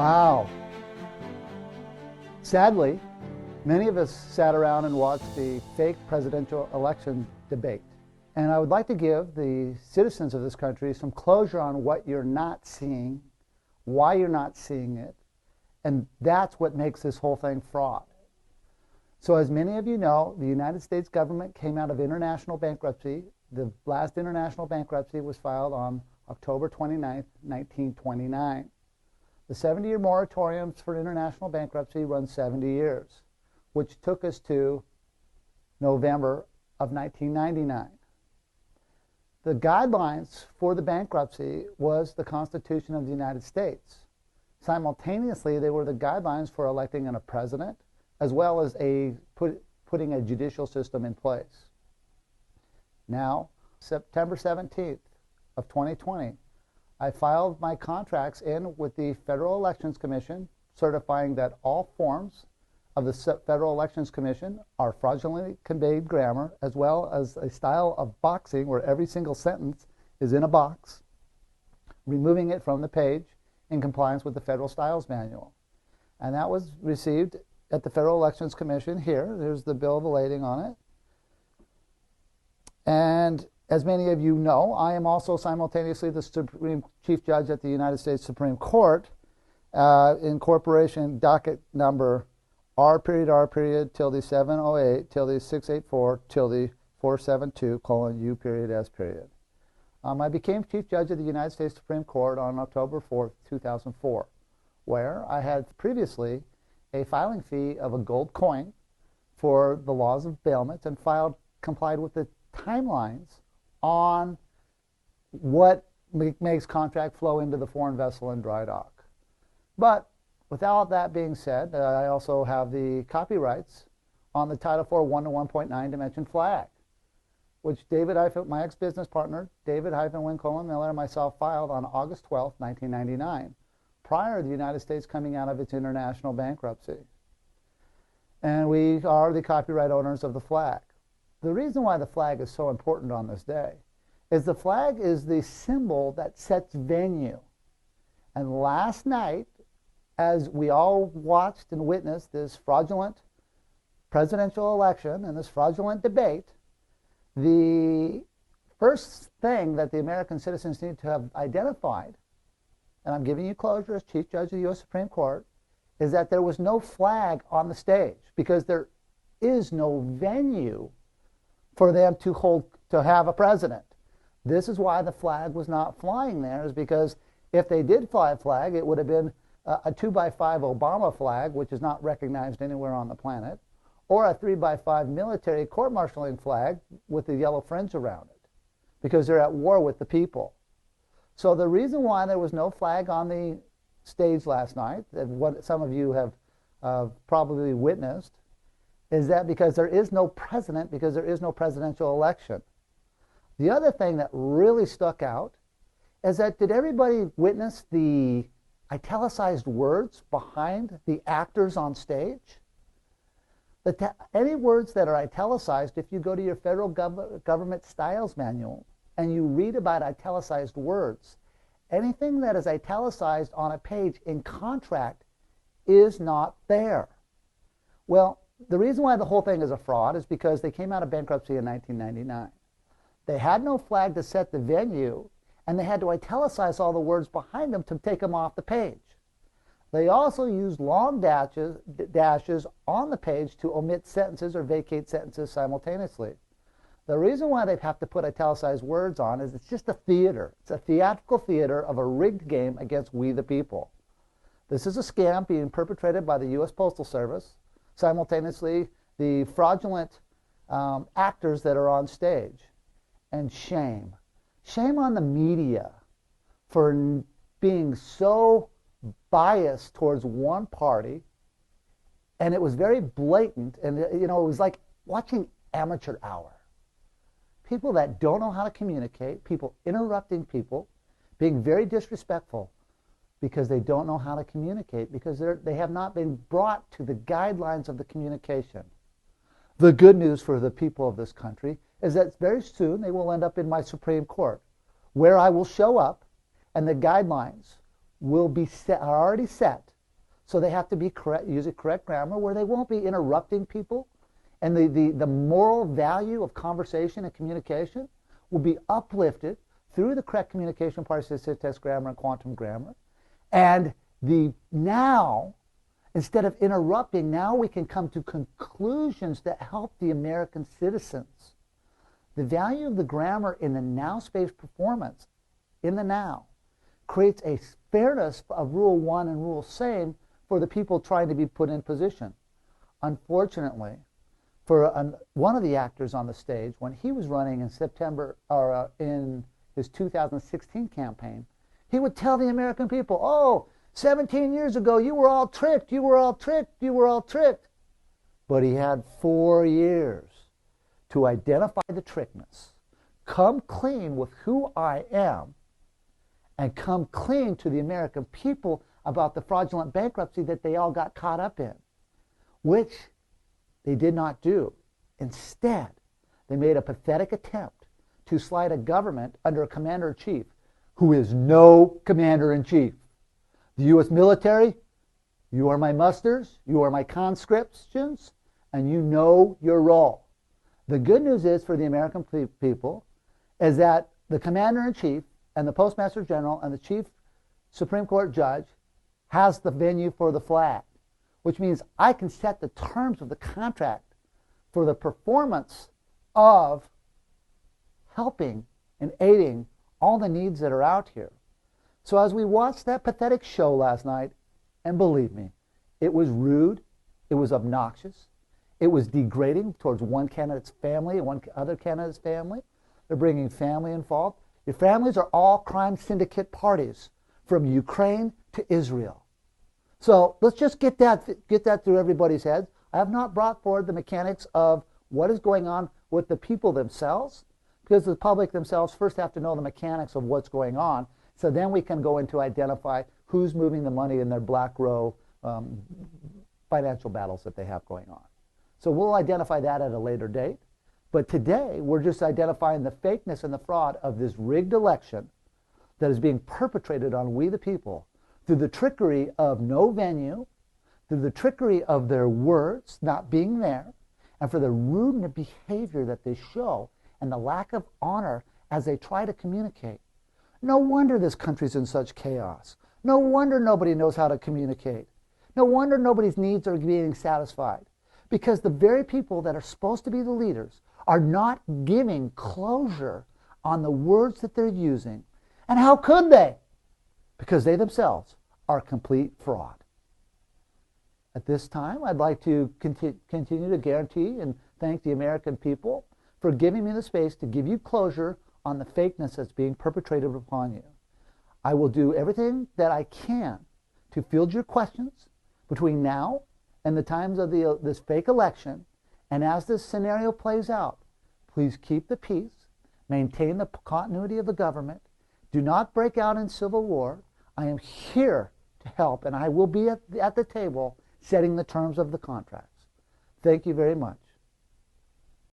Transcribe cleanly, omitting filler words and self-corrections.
Wow. Sadly, many of us sat around and watched the fake presidential election debate. And I would like to give the citizens of this country some closure on what you're not seeing, why you're not seeing it, and that's what makes this whole thing fraud. So as many of you know, the United States government came out of international bankruptcy. The last international bankruptcy was filed on October 29th, 1929. The 70-year moratoriums for international bankruptcy run 70 years, which took us to November of 1999. The guidelines for the bankruptcy was the Constitution of the United States. Simultaneously, they were the guidelines for electing a president, as well as putting a judicial system in place. Now, September 17th of 2020, I filed my contracts in with the Federal Elections Commission, certifying that all forms of the Federal Elections Commission are fraudulently conveyed grammar, as well as a style of boxing where every single sentence is in a box, removing it from the page in compliance with the Federal Styles Manual. And that was received at the Federal Elections Commission here. There's the bill of lading on it. And as many of you know, I am also simultaneously the Supreme Chief Judge at the United States Supreme Court, in corporation docket number R.R. tilde 708 tilde 684 tilde 472 : U S . I became Chief Judge of the United States Supreme Court on October 4th, 2004, where I had previously a filing fee of a gold coin for the laws of bailment and complied with the timelines on what makes contract flow into the foreign vessel and dry dock. But with all that being said, I also have the copyrights on the Title IV 1-to-1.9 dimension flag, which my ex-business partner, David-Wynne-Coleman-Miller, and myself filed on August 12, 1999, prior to the United States coming out of its international bankruptcy. And we are the copyright owners of the flag. The reason why the flag is so important on this day is the flag is the symbol that sets venue. And last night, as we all watched and witnessed this fraudulent presidential election and this fraudulent debate, the first thing that the American citizens need to have identified, and I'm giving you closure as Chief Judge of the U.S. Supreme Court, is that there was no flag on the stage because there is no venue for them to have a president. This is why the flag was not flying there, is because if they did fly a flag, it would have been a 2x5 Obama flag, which is not recognized anywhere on the planet, or a 3x5 military court-martialing flag with the yellow fringe around it, because they're at war with the people. So the reason why there was no flag on the stage last night, and what some of you have probably witnessed, is that because there is no president, because there is no presidential election. The other thing that really stuck out is that, did everybody witness the italicized words behind the actors on stage? Any words that are italicized, if you go to your federal government styles manual and you read about italicized words, anything that is italicized on a page in contract is not there. Well, the reason why the whole thing is a fraud is because they came out of bankruptcy in 1999. They had no flag to set the venue, and they had to italicize all the words behind them to take them off the page. They also used long dashes on the page to omit sentences or vacate sentences simultaneously. The reason why they have to put italicized words on is it's just a theater. It's a theatrical theater of a rigged game against we the people. This is a scam being perpetrated by the U.S. Postal Service, simultaneously the fraudulent actors that are on stage. And shame. Shame on the media for being so biased towards one party, and it was very blatant, and it was like watching amateur hour. People that don't know how to communicate, people interrupting people, being very disrespectful because they don't know how to communicate, because they have not been brought to the guidelines of the communication. The good news for the people of this country is that very soon they will end up in my Supreme Court, where I will show up and the guidelines will be set, are already set So they have to be correct, use a correct grammar where they won't be interrupting people, and the moral value of conversation and communication will be uplifted through the correct communication, participial tense grammar, and quantum grammar. And now, instead of interrupting, now we can come to conclusions that help the American citizens. The value of the grammar in the now-space performance, in the now, creates a fairness of Rule 1 and Rule same for the people trying to be put in position. Unfortunately, for one of the actors on the stage, when he was running in September, or in his 2016 campaign, he would tell the American people, oh, 17 years ago, you were all tricked, you were all tricked, you were all tricked. But he had 4 years to identify the trickness, come clean with who I am, and come clean to the American people about the fraudulent bankruptcy that they all got caught up in, which they did not do. Instead, they made a pathetic attempt to slide a government under a commander-in-chief who is no commander-in-chief. The U.S. military, you are my musters, you are my conscriptions, and you know your role. The good news is for the American people is that the commander-in-chief and the postmaster general and the chief Supreme Court judge has the venue for the flag, which means I can set the terms of the contract for the performance of helping and aiding all the needs that are out here. So as we watched that pathetic show last night, and believe me, it was rude, it was obnoxious, it was degrading towards one candidate's family and one other candidate's family. They're bringing family involved. Your families are all crime syndicate parties from Ukraine to Israel. So let's just get that through everybody's heads. I have not brought forward the mechanics of what is going on with the people themselves, because the public themselves first have to know the mechanics of what's going on, so then we can go into identify who's moving the money in their black row financial battles that they have going on. So we'll identify that at a later date. But today, we're just identifying the fakeness and the fraud of this rigged election that is being perpetrated on we the people through the trickery of no venue, through the trickery of their words not being there, and for the rude behavior that they show and the lack of honor as they try to communicate. No wonder this country's in such chaos. No wonder nobody knows how to communicate. No wonder nobody's needs are being satisfied. Because the very people that are supposed to be the leaders are not giving closure on the words that they're using. And how could they? Because they themselves are complete fraud. At this time, I'd like to continue to guarantee and thank the American people for giving me the space to give you closure on the fakeness that's being perpetrated upon you. I will do everything that I can to field your questions between now and the times of this fake election. And as this scenario plays out, please keep the peace, maintain the continuity of the government, do not break out in civil war. I am here to help, and I will be at the table setting the terms of the contracts. Thank you very much.